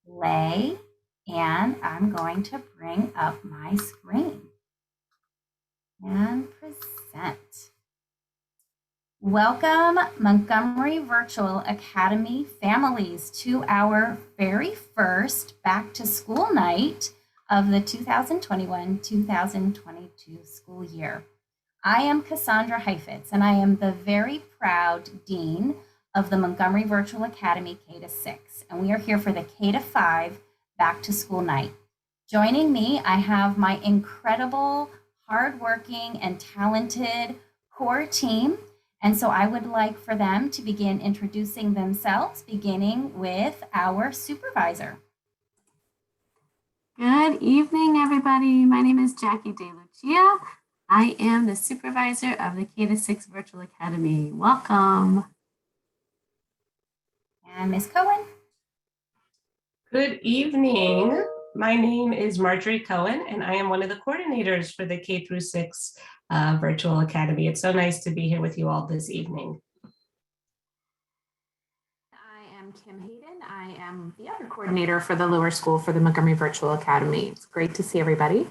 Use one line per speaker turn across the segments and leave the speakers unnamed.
play, and I'm going to bring up my screen and present. Welcome, Montgomery Virtual Academy families, to our very first back to school night of the 2021-2022 school year. I am Cassandra Heifetz, and I am the very proud Dean of the Montgomery Virtual Academy K-6, and we are here for the K-5 back to school night. Joining me, I have my incredible, hardworking, and talented core team. And so I would like for them to begin introducing themselves, beginning with our supervisor.
Good evening, everybody. My name is Jackie DeLucia. I am the supervisor of the K-6 Virtual Academy. Welcome.
And Ms. Cohen.
Good evening. My name is Marjorie Cohen, and I am one of the coordinators for the K-6 Virtual Academy. It's so nice to be here with you all this evening.
I am Kim Hayden. I am the other coordinator for the lower school for the Montgomery Virtual Academy. It's great to see everybody.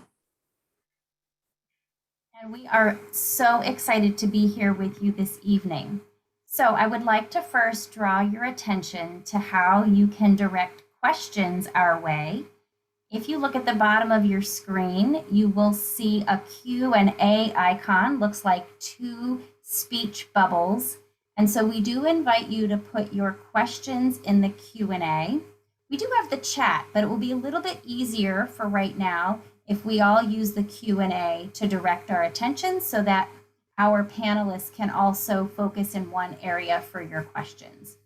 And we are so excited to be here with you this evening. So I would like to first draw your attention to how you can direct questions our way. If you look at the bottom of your screen, you will see a Q&A icon, looks like two speech bubbles. And so we do invite you to put your questions in the Q&A. We do have the chat, but it will be a little bit easier for right now if we all use the Q&A to direct our attention so that our panelists can also focus in one area for your questions.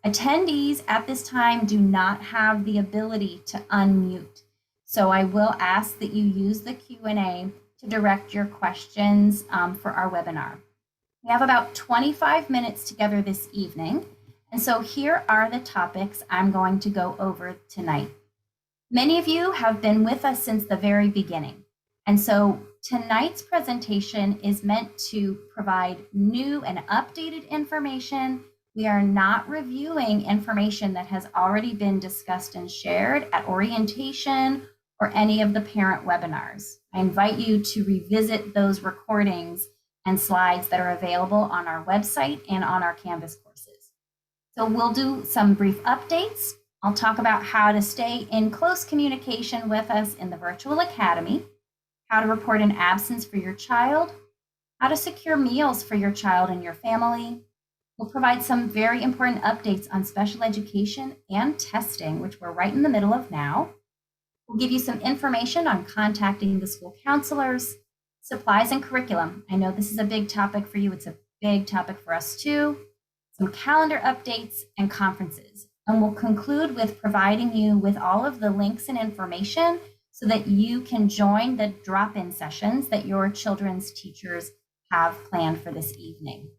Attendees at this time do not have the ability to unmute. So I will ask that you use the Q&A to direct your questions for our webinar. We have about 25 minutes together this evening. And so here are the topics I'm going to go over tonight. Many of you have been with us since the very beginning. And so tonight's presentation is meant to provide new and updated information. We are not reviewing information that has already been discussed and shared at orientation or any of the parent webinars. I invite you to revisit those recordings and slides that are available on our website and on our Canvas courses. So we'll do some brief updates. I'll talk about how to stay in close communication with us in the Virtual Academy, how to report an absence for your child, how to secure meals for your child and your family. We'll provide some very important updates on special education and testing, which we're right in the middle of now. We'll give you some information on contacting the school counselors, supplies and curriculum. I know this is a big topic for you. It's a big topic for us too. Some calendar updates and conferences. And we'll conclude with providing you with all of the links and information so that you can join the drop-in sessions that your children's teachers have planned for this evening.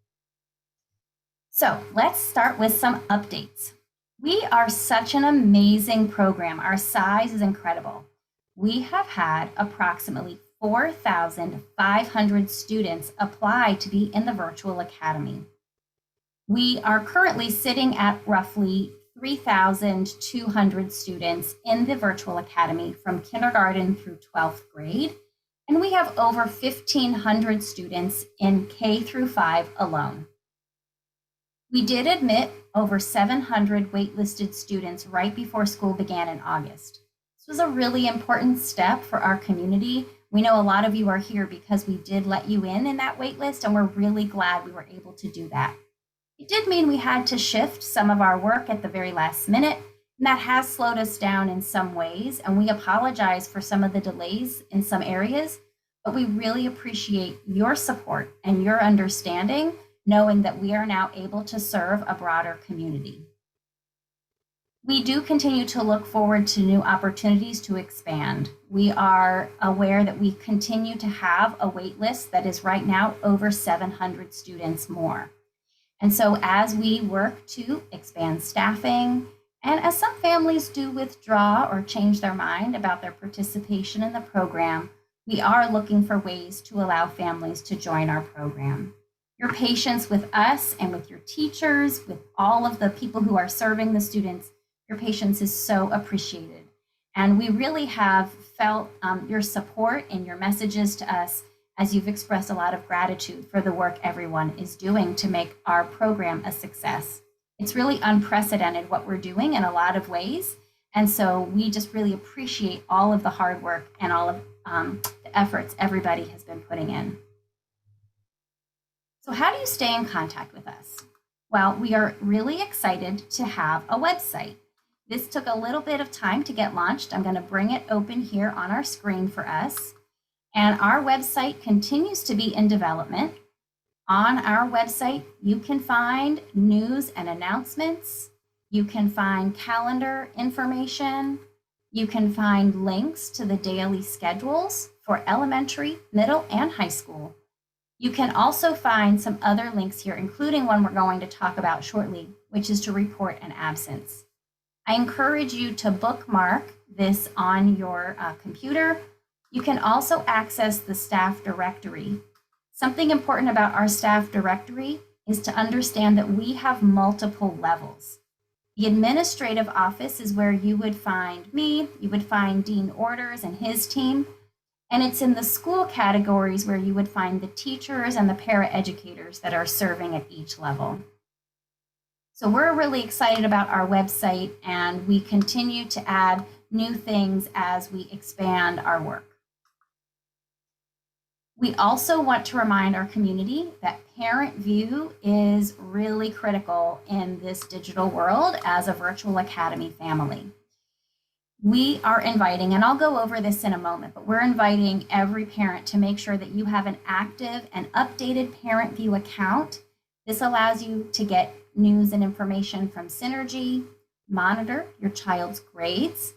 So let's start with some updates. We are such an amazing program. Our size is incredible. We have had approximately 4,500 students apply to be in the Virtual Academy. We are currently sitting at roughly 3,200 students in the Virtual Academy from kindergarten through 12th grade, and we have over 1,500 students in K-5 alone. We did admit over 700 waitlisted students right before school began in August. This was a really important step for our community. We know a lot of you are here because we did let you in that waitlist, and we're really glad we were able to do that. It did mean we had to shift some of our work at the very last minute, and that has slowed us down in some ways, and we apologize for some of the delays in some areas, but we really appreciate your support and your understanding, knowing that we are now able to serve a broader community. We do continue to look forward to new opportunities to expand. We are aware that we continue to have a wait list that is right now over 700 students more. And so as we work to expand staffing, and as some families do withdraw or change their mind about their participation in the program, we are looking for ways to allow families to join our program. Your patience with us and with your teachers, with all of the people who are serving the students, Your patience is so appreciated. And we really have felt your support and your messages to us as you've expressed a lot of gratitude for the work everyone is doing to make our program a success. It's really unprecedented what we're doing in a lot of ways. And so we just really appreciate all of the hard work and all of the efforts everybody has been putting in. So how do you stay in contact with us? Well, we are really excited to have a website. This took a little bit of time to get launched. I'm going to bring it open here on our screen for us. And our website continues to be in development. On our website, you can find news and announcements. You can find calendar information. You can find links to the daily schedules for elementary, middle, and high school. You can also find some other links here, including one we're going to talk about shortly, which is to report an absence. I encourage you to bookmark this on your computer. You can also access the staff directory. Something important about our staff directory is to understand that we have multiple levels. The administrative office is where you would find me, you would find Dean Orders and his team, and it's in the school categories where you would find the teachers and the paraeducators that are serving at each level. So we're really excited about our website, and we continue to add new things as we expand our work. We also want to remind our community that parent view is really critical in this digital world as a virtual academy family. We are inviting, and I'll go over this in a moment, but we're inviting every parent to make sure that you have an active and updated parent view account. This allows you to get news and information from Synergy, monitor your child's grades,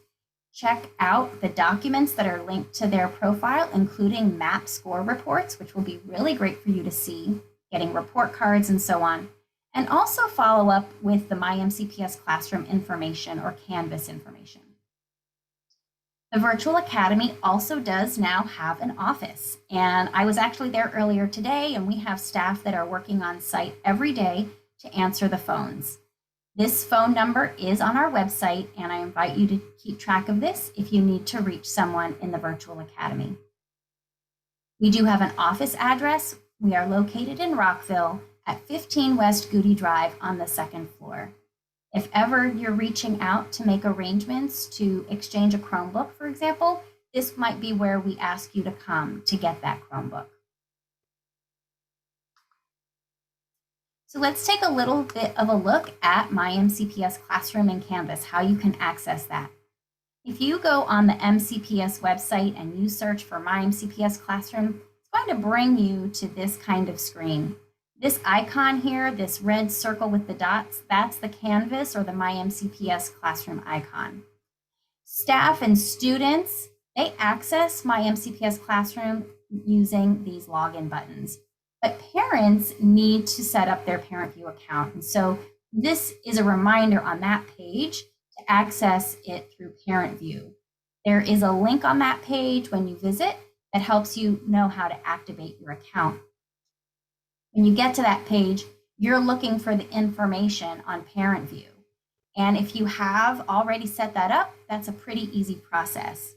check out the documents that are linked to their profile, including MAP score reports, which will be really great for you to see, getting report cards and so on, and also follow up with the My MCPS classroom information or Canvas information. The Virtual Academy also does now have an office, and I was actually there earlier today, and we have staff that are working on site every day to answer the phones. This phone number is on our website, and I invite you to keep track of this if you need to reach someone in the Virtual Academy. We do have an office address. We are located in Rockville at 15 West Goody Drive on the second floor. If ever you're reaching out to make arrangements to exchange a Chromebook, for example, this might be where we ask you to come to get that Chromebook. So let's take a little bit of a look at My MCPS Classroom and Canvas, how you can access that. If you go on the MCPS website and you search for My MCPS Classroom, it's going to bring you to this kind of screen. This icon here, this red circle with the dots, that's the Canvas or the My MCPS Classroom icon. Staff and students, they access My MCPS Classroom using these login buttons. But parents need to set up their parent view account. And so this is a reminder on that page to access it through parent view. There is a link on that page when you visit that helps you know how to activate your account. When you get to that page, you're looking for the information on parent view. And if you have already set that up, that's a pretty easy process.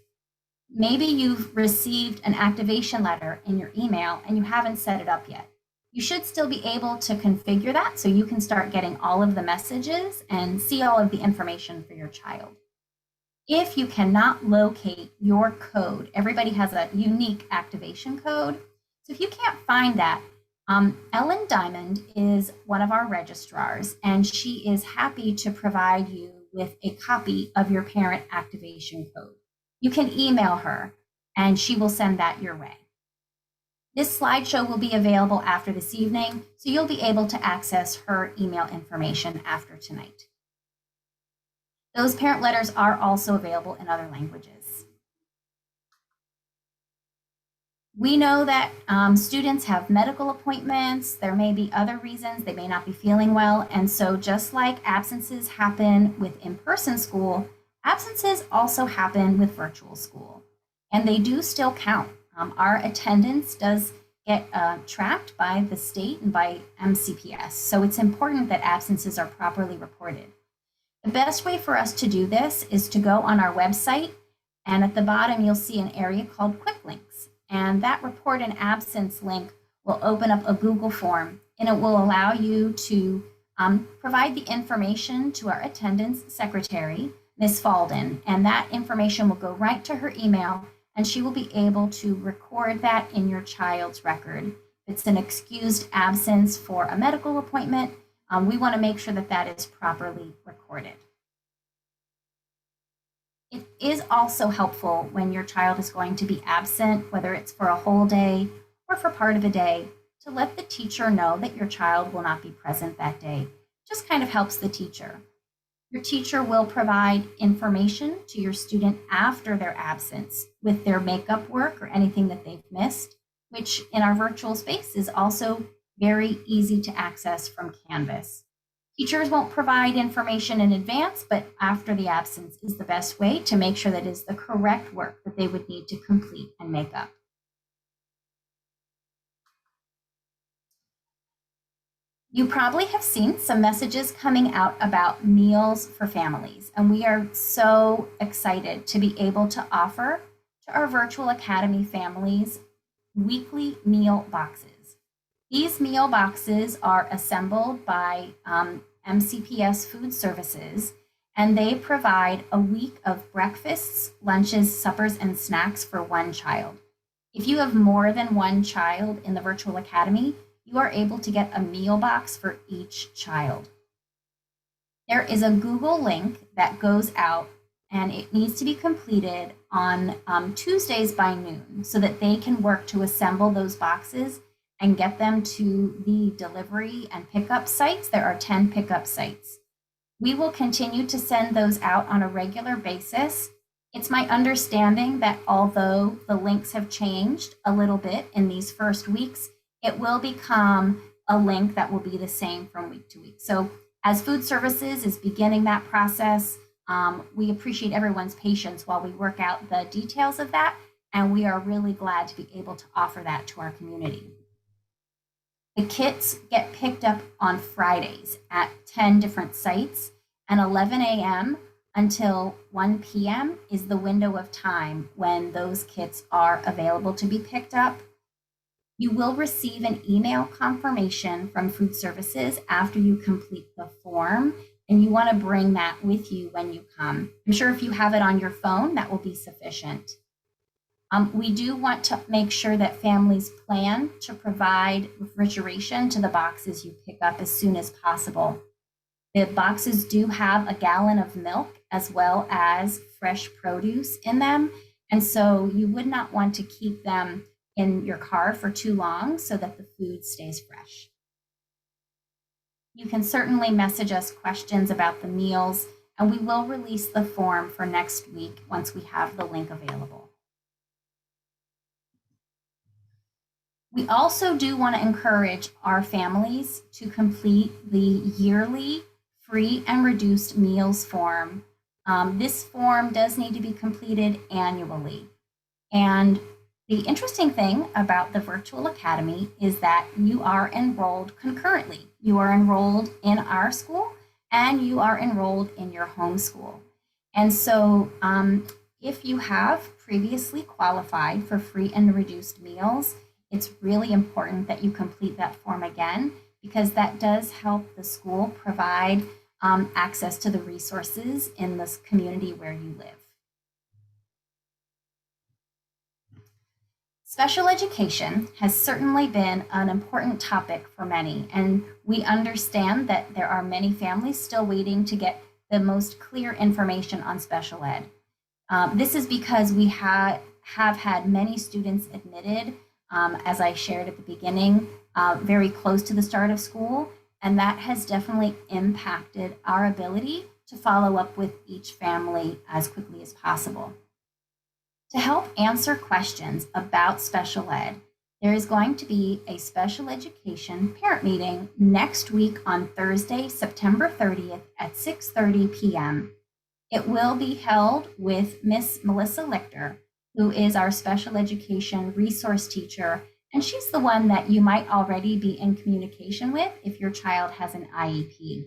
Maybe you've received an activation letter in your email and you haven't set it up yet. You should still be able to configure that so you can start getting all of the messages and see all of the information for your child. If you cannot locate your code, everybody has a unique activation code. So if you can't find that, Ellen Diamond is one of our registrars, and she is happy to provide you with a copy of your parent activation code. You can email her and she will send that your way. This slideshow will be available after this evening, so you'll be able to access her email information after tonight. Those parent letters are also available in other languages. We know that students have medical appointments. There may be other reasons they may not be feeling well. And so just like absences happen with in-person school, absences also happen with virtual school, and they do still count. Our attendance does get tracked by the state and by MCPS, so it's important that absences are properly reported. The best way for us to do this is to go on our website, and at the bottom you'll see an area called Quick Links. And that report and absence link will open up a Google form, and it will allow you to provide the information to our attendance secretary, Ms. Falden, and that information will go right to her email, and she will be able to record that in your child's record. If it's an excused absence for a medical appointment, we want to make sure that that is properly recorded. It is also helpful when your child is going to be absent, whether it's for a whole day or for part of a day, to let the teacher know that your child will not be present that day. Just kind of helps the teacher. Your teacher will provide information to your student after their absence with their makeup work or anything that they've missed, which in our virtual space is also very easy to access from Canvas. Teachers won't provide information in advance, but after the absence is the best way to make sure that it is the correct work that they would need to complete and make up. You probably have seen some messages coming out about meals for families, and we are so excited to be able to offer to our Virtual Academy families weekly meal boxes. These meal boxes are assembled by MCPS Food Services, and they provide a week of breakfasts, lunches, suppers, and snacks for one child. If you have more than one child in the Virtual Academy, you are able to get a meal box for each child. There is a Google link that goes out, and it needs to be completed on Tuesdays by noon so that they can work to assemble those boxes and get them to the delivery and pickup sites. There are 10 pickup sites. We will continue to send those out on a regular basis. It's my understanding that although the links have changed a little bit in these first weeks, it will become a link that will be the same from week to week. So as Food Services is beginning that process, we appreciate everyone's patience while we work out the details of that, and we are really glad to be able to offer that to our community. The kits get picked up on Fridays at 10 different sites, and 11 a.m. until 1 p.m. is the window of time when those kits are available to be picked up. You will receive an email confirmation from Food Services after you complete the form, and you want to bring that with you when you come. I'm sure if you have it on your phone, that will be sufficient. We do want to make sure that families plan to provide refrigeration to the boxes you pick up as soon as possible. The boxes do have a gallon of milk as well as fresh produce in them, and so you would not want to keep them in your car for too long so that the food stays fresh. You can certainly message us questions about the meals, and we will release the form for next week once we have the link available. We also do want to encourage our families to complete the yearly free and reduced meals form. This form does need to be completed annually. And the interesting thing about the Virtual Academy is that you are enrolled concurrently. You are enrolled in our school and you are enrolled in your home school. And so if you have previously qualified for free and reduced meals, it's really important that you complete that form again, because that does help the school provide access to the resources in this community where you live. Special education has certainly been an important topic for many, and we understand that there are many families still waiting to get the most clear information on special ed. This is because we have had many students admitted, as I shared at the beginning, very close to the start of school, and that has definitely impacted our ability to follow up with each family as quickly as possible. To help answer questions about special ed, there is going to be a special education parent meeting next week on Thursday, September 30th at 6:30 p.m. It will be held with Miss Melissa Lichter, who is our special education resource teacher, and she's the one that you might already be in communication with if your child has an IEP.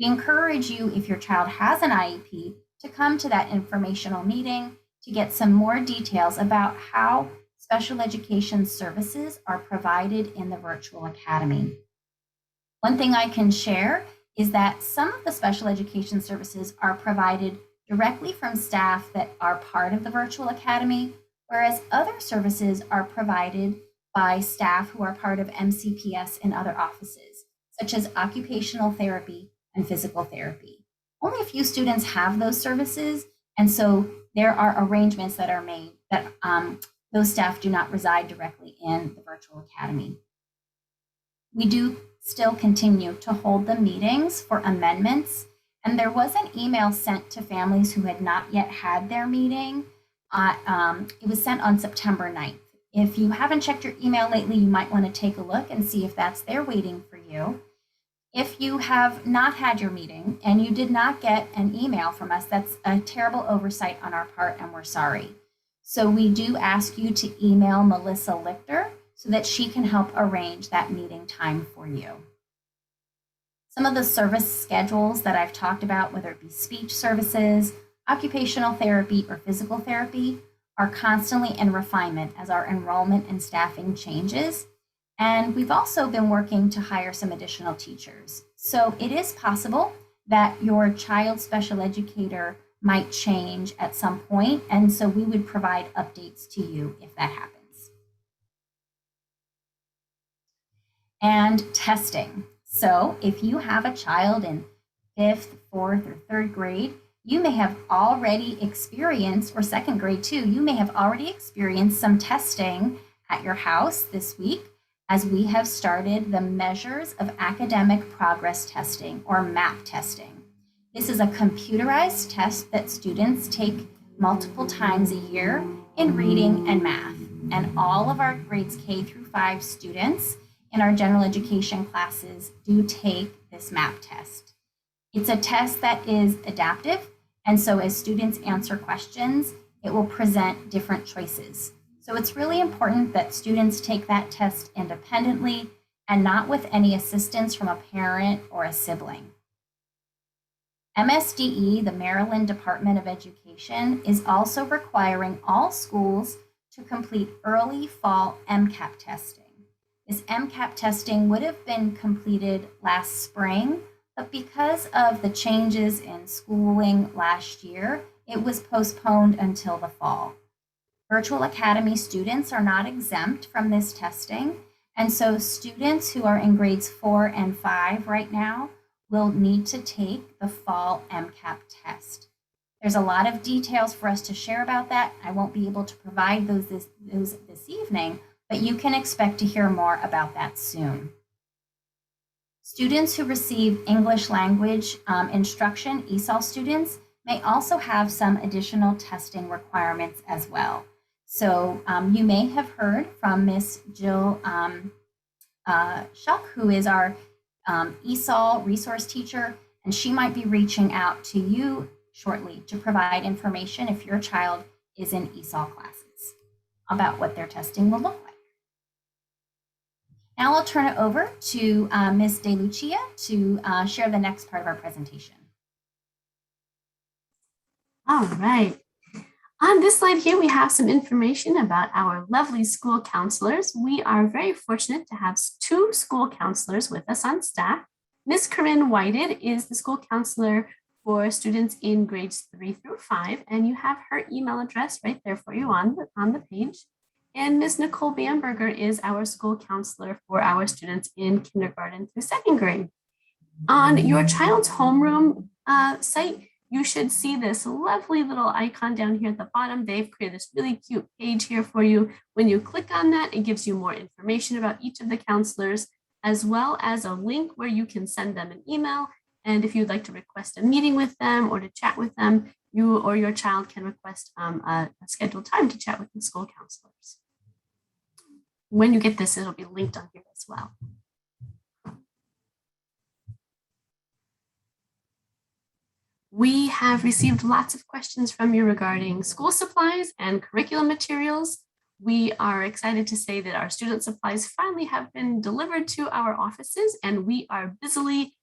We encourage you, if your child has an IEP, to come to that informational meeting to get some more details about how special education services are provided in the virtual academy. One thing I can share is that some of the special education services are provided directly from staff that are part of the virtual academy, whereas other services are provided by staff who are part of MCPS and other offices, such as occupational therapy and physical therapy. Only a few students have those services, and so there are arrangements that are made that those staff do not reside directly in the virtual academy. We do still continue to hold the meetings for amendments, and there was an email sent to families who had not yet had their meeting. It was sent on September 9th. If you haven't checked your email lately, you might want to take a look and see if that's there waiting for you. If you have not had your meeting and you did not get an email from us, that's a terrible oversight on our part, and we're sorry. So we do ask you to email Melissa Lichter so that she can help arrange that meeting time for you. Some of the service schedules that I've talked about, whether it be speech services, occupational therapy, or physical therapy, are constantly in refinement as our enrollment and staffing changes. And we've also been working to hire some additional teachers. So it is possible that your child's special educator might change at some point. And so we would provide updates to you if that happens. And testing. So if you have a child in 5th, 4th, or 3rd grade, you may have already experienced, or 2nd grade too, you may have already experienced some testing at your house this week, as we have started the Measures of Academic Progress Testing, or MAP testing. This is a computerized test that students take multiple times a year in reading and math. And all of our grades K through 5 students in our general education classes do take this MAP test. It's a test that is adaptive, and so as students answer questions, it will present different choices. So it's really important that students take that test independently and not with any assistance from a parent or a sibling. MSDE, the Maryland Department of Education, is also requiring all schools to complete early fall MCAP testing. This MCAP testing would have been completed last spring, but because of the changes in schooling last year, it was postponed until the fall. Virtual Academy students are not exempt from this testing, and so students who are in grades 4 and 5 right now will need to take the fall MCAP test. There's a lot of details for us to share about that. I won't be able to provide those this evening, but you can expect to hear more about that soon. Students who receive English language instruction, ESOL students, may also have some additional testing requirements as well. So you may have heard from Miss Jill Schuck, who is our ESOL resource teacher, and she might be reaching out to you shortly to provide information if your child is in ESOL classes about what their testing will look like. Now I'll turn it over to Ms. De Lucia to share the next part of our presentation.
All right. On this slide here, we have some information about our lovely school counselors. We are very fortunate to have 2 school counselors with us on staff. Ms. Corinne Whited is the school counselor for students in grades 3 through 5, and you have her email address right there for you on the page. And Ms. Nicole Bamberger is our school counselor for our students in kindergarten through 2nd grade. On your child's homeroom site, you should see this lovely little icon down here at the bottom. They've created this really cute page here for you. When you click on that, it gives you more information about each of the counselors, as well as a link where you can send them an email. And if you'd like to request a meeting with them or to chat with them, you or your child can request a scheduled time to chat with the school counselors. When you get this, it'll be linked on here as well. We have received lots of questions from you regarding school supplies and curriculum materials. We are excited to say that our student supplies finally have been delivered to our offices, and we are busily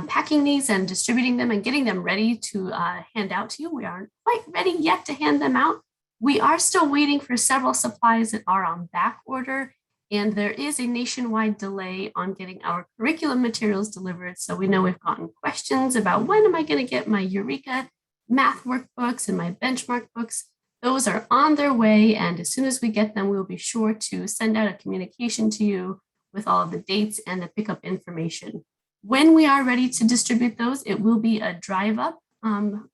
packing these and distributing them and getting them ready to hand out to you. We aren't quite ready yet to hand them out. We are still waiting for several supplies that are on back order, and there is a nationwide delay on getting our curriculum materials delivered. So we know we've gotten questions about when am I going to get my Eureka math workbooks and my benchmark books. Those are on their way, and as soon as we get them, we'll be sure to send out a communication to you with all of the dates and the pickup information. When we are ready to distribute those, it will be a drive-up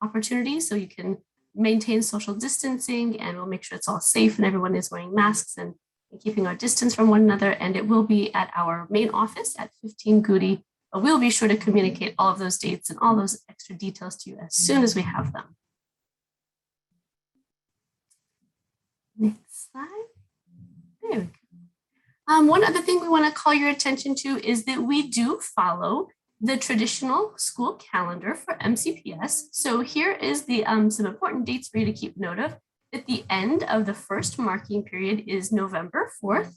opportunity, so you can maintain social distancing, and we'll make sure it's all safe and everyone is wearing masks and keeping our distance from one another. And it will be at our main office at 15 Goody. But we'll be sure to communicate all of those dates and all those extra details to you as soon as we have them. Next slide. There we go. One other thing we want to call your attention to is that we do follow the traditional school calendar for MCPS. So here is the some important dates for you to keep note of. At the end of the first marking period is November 4th.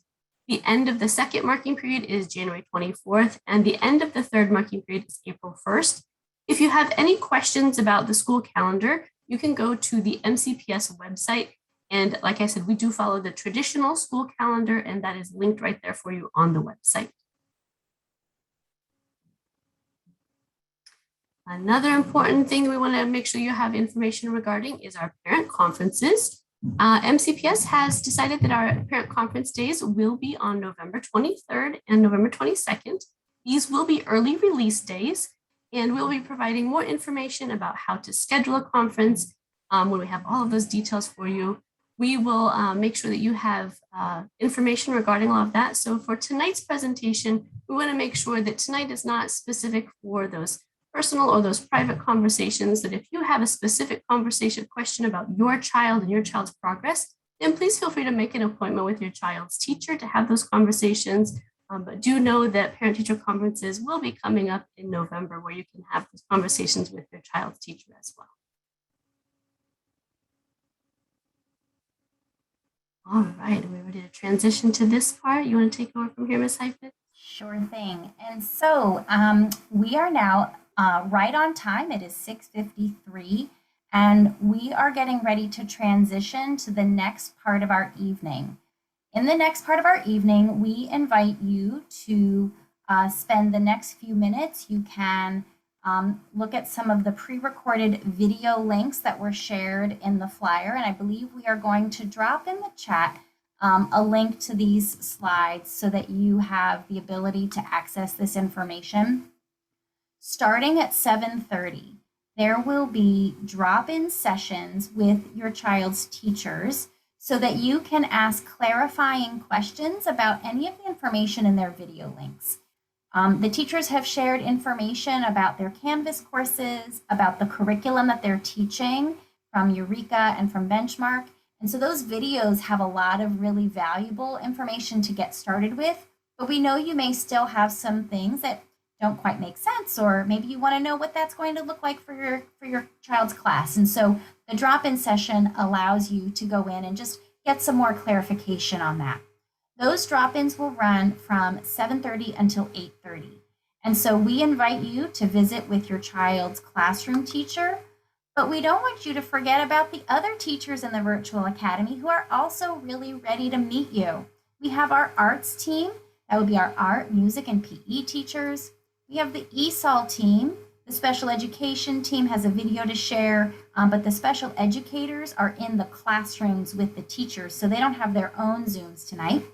The end of the second marking period is January 24th, and the end of the third marking period is April 1st. If you have any questions about the school calendar, you can go to the MCPS website. And like I said, we do follow the traditional school calendar, and that is linked right there for you on the website. Another important thing we want to make sure you have information regarding is our parent conferences. MCPS has decided that our parent conference days will be on November 23rd and November 22nd. These will be early release days, and we'll be providing more information about how to schedule a conference when we have all of those details for you. We will make sure that you have information regarding all of that. So for tonight's presentation, we want to make sure that tonight is not specific for those personal or those private conversations, that if you have a specific conversation question about your child and your child's progress, then please feel free to make an appointment with your child's teacher to have those conversations. But do know that parent-teacher conferences will be coming up in November where you can have those conversations with your child's teacher as well. All right, are we ready to transition to this part? You want to take over from here, Ms. Heifetz?
Sure thing. And so we are now right on time. It is 6:53, and we are getting ready to transition to the next part of our evening. In the next part of our evening, we invite you to spend the next few minutes. You can look at some of the pre-recorded video links that were shared in the flyer, and I believe we are going to drop in the chat a link to these slides so that you have the ability to access this information. Starting at 7:30, there will be drop-in sessions with your child's teachers so that you can ask clarifying questions about any of the information in their video links. The teachers have shared information about their Canvas courses, about the curriculum that they're teaching from Eureka and from Benchmark. And so those videos have a lot of really valuable information to get started with, but we know you may still have some things that don't quite make sense, or maybe you want to know what that's going to look like for your child's class. And so the drop-in session allows you to go in and just get some more clarification on that. Those drop-ins will run from 7:30 until 8:30. And so we invite you to visit with your child's classroom teacher, but we don't want you to forget about the other teachers in the virtual academy who are also really ready to meet you. We have our arts team, that would be our art, music, and PE teachers. We have the ESOL team. The special education team has a video to share, but the special educators are in the classrooms with the teachers, so they don't have their own Zooms tonight.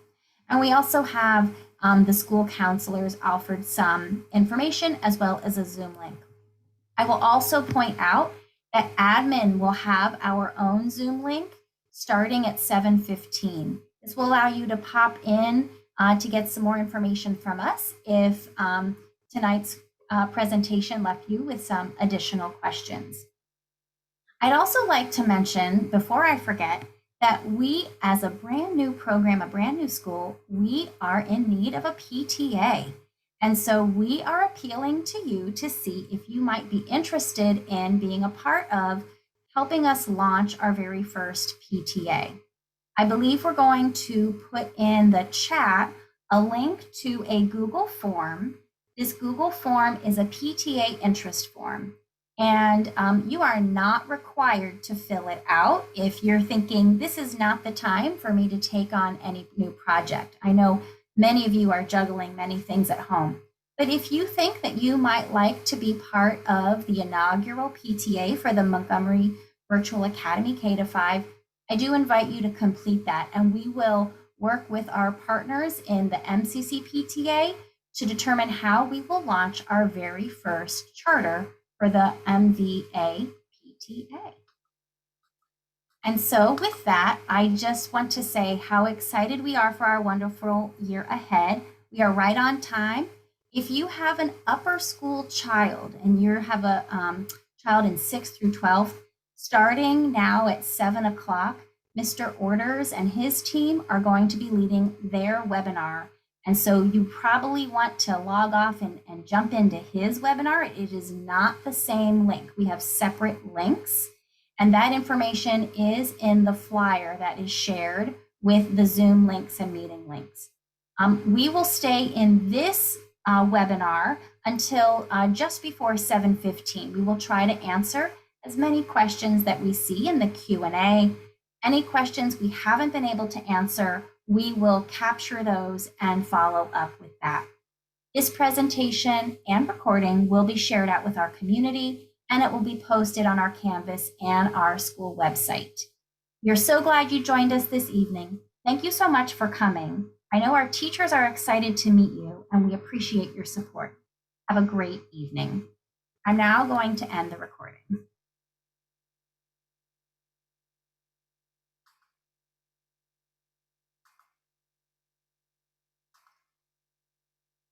And we also have the school counselors offered some information as well as a Zoom link. I will also point out that admin will have our own Zoom link starting at 7:15. This will allow you to pop in to get some more information from us if tonight's presentation left you with some additional questions. I'd also like to mention, before I forget, that we, as a brand new program, a brand new school, we are in need of a PTA. And so we are appealing to you to see if you might be interested in being a part of helping us launch our very first PTA. I believe we're going to put in the chat a link to a Google form This Google form is a PTA interest form, and you are not required to fill it out if you're thinking this is not the time for me to take on any new project. I know many of you are juggling many things at home, but if you think that you might like to be part of the inaugural PTA for the Montgomery Virtual Academy K-5, I do invite you to complete that, and we will work with our partners in the MCC PTA to determine how we will launch our very first charter for the MVA PTA. And so with that, I just want to say how excited we are for our wonderful year ahead. We are right on time. If you have an upper school child and you have a child in 6th through 12th, starting now at 7 o'clock, Mr. Orders and his team are going to be leading their webinar. And so you probably want to log off and jump into his webinar. It is not the same link. We have separate links, and that information is in the flyer that is shared with the Zoom links and meeting links. We will stay in this webinar until just before 7:15. We will try to answer as many questions that we see in the Q&A. Any questions we haven't been able to answer, we will capture those and follow up with that. This presentation and recording will be shared out with our community, and it will be posted on our Canvas and our school website. We're so glad you joined us this evening. Thank you so much for coming. I know our teachers are excited to meet you, and we appreciate your support. Have a great evening. I'm now going to end the recording.